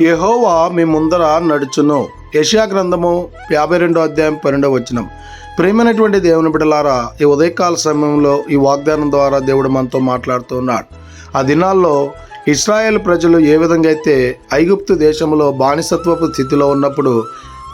యెహోవా మీ ముందర నడుచును. యెషయా గ్రంథము 52:12. ప్రియమైనటువంటి దేవుని బిడ్డలారా, ఈ ఉదయకాల సమయంలో ఈ వాగ్దానం ద్వారా దేవుడు మనతో మాట్లాడుతూ ఉన్నాడు. ఆ దినాల్లో ఇశ్రాయేల్ ప్రజలు ఏ విధంగా అయితే ఐగుప్తు దేశంలో బానిసత్వపు స్థితిలో ఉన్నప్పుడు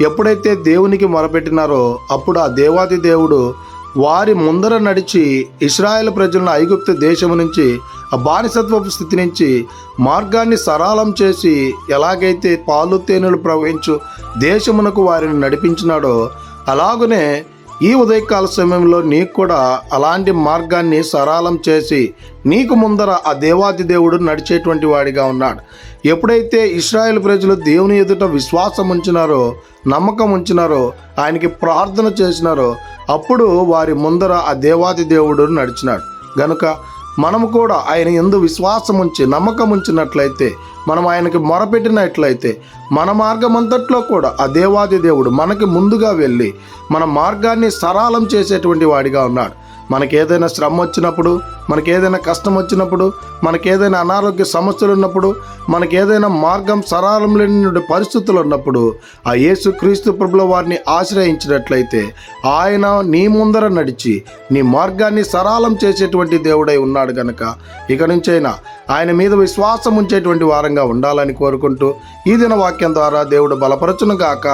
ఎప్పుడైతే దేవునికి మొరపెట్టినారో అప్పుడు ఆ దేవాది దేవుడు వారి ముందర నడిచి ఇశ్రాయేల్ ప్రజలను ఐగుప్తు దేశం నుంచి ఆ బానిసత్వపు స్థితి నుంచి మార్గాన్ని సరళం చేసి ఎలాగైతే పాలు తేనెలు ప్రవహించు దేశమునకు వారిని నడిపించినాడో అలాగనే ఈ ఉదయకాల సమయంలో నీకు కూడా అలాంటి మార్గాన్ని సరళం చేసి నీకు ముందర ఆ దేవాది దేవుడు నడిచేటువంటి వాడిగా ఉన్నాడు. ఎప్పుడైతే ఇశ్రాయేల్ ప్రజలు దేవుని ఎదుట విశ్వాసం ఉంచినారో, నమ్మకం ఉంచినారో, ఆయనకి ప్రార్థన చేసినారో అప్పుడు వారి ముందర ఆ దేవాది దేవుడు నడిచినాడు. గనుక మనము కూడా ఆయన యందు విశ్వాసం ఉంచి నమ్మకం ఉంచినట్లయితే, మనం ఆయనకి మొరపెట్టినట్లయితే మన మార్గం అంతట్లో కూడా ఆ దేవాది దేవుడు మనకి ముందుగా వెళ్ళి మన మార్గాన్ని సరళం చేసేటువంటి వాడిగా ఉన్నాడు. మనకేదైనా శ్రమ వచ్చినప్పుడు, మనకేదైనా కష్టం వచ్చినప్పుడు, మనకేదైనా అనారోగ్య సమస్యలు ఉన్నప్పుడు, మనకేదైనా మార్గం సరళం లేని పరిస్థితులు ఉన్నప్పుడు ఆ యేసుక్రీస్తు ప్రభుల వారిని ఆశ్రయించినట్లయితే ఆయన నీ ముందర నడిచి నీ మార్గాన్ని సరళం చేసేటువంటి దేవుడై ఉన్నాడు. కనుక ఇక నుంచైనా ఆయన మీద విశ్వాసం ఉంచేటువంటి వారంగా ఉండాలని కోరుకుంటూ ఈ దిన వాక్యం ద్వారా దేవుడు బలపరచును గాక.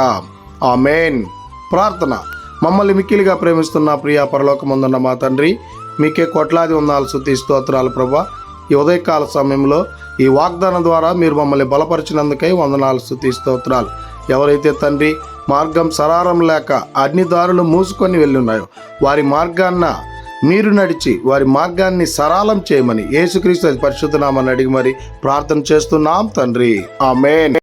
ఆమేన్. ప్రార్థన. మమ్మల్ని మిక్కిలిగా ప్రేమిస్తున్న ప్రియ పరలోకమందున్న మా తండ్రి, మీకే కోట్లాది వందనాలు స్తుతి స్తోత్రాలు ప్రభా. ఈ ఉదయకాల సమయంలో ఈ వాగ్దానం ద్వారా మీరు మమ్మల్ని బలపరిచినందుకై వందనాలు స్తుతి స్తోత్రాలు. ఎవరైతే తండ్రి మార్గం సరారం లేక అన్ని దారులు మూసుకొని వెళ్ళి ఉన్నాయో వారి మార్గాన్న మీరు నడిచి వారి మార్గాన్ని సరళం చేయమని యేసుక్రీస్తు పరిశుద్ధ నామమున అడిగి మరి ప్రార్థన చేస్తున్నాం తండ్రి. ఆమేన్.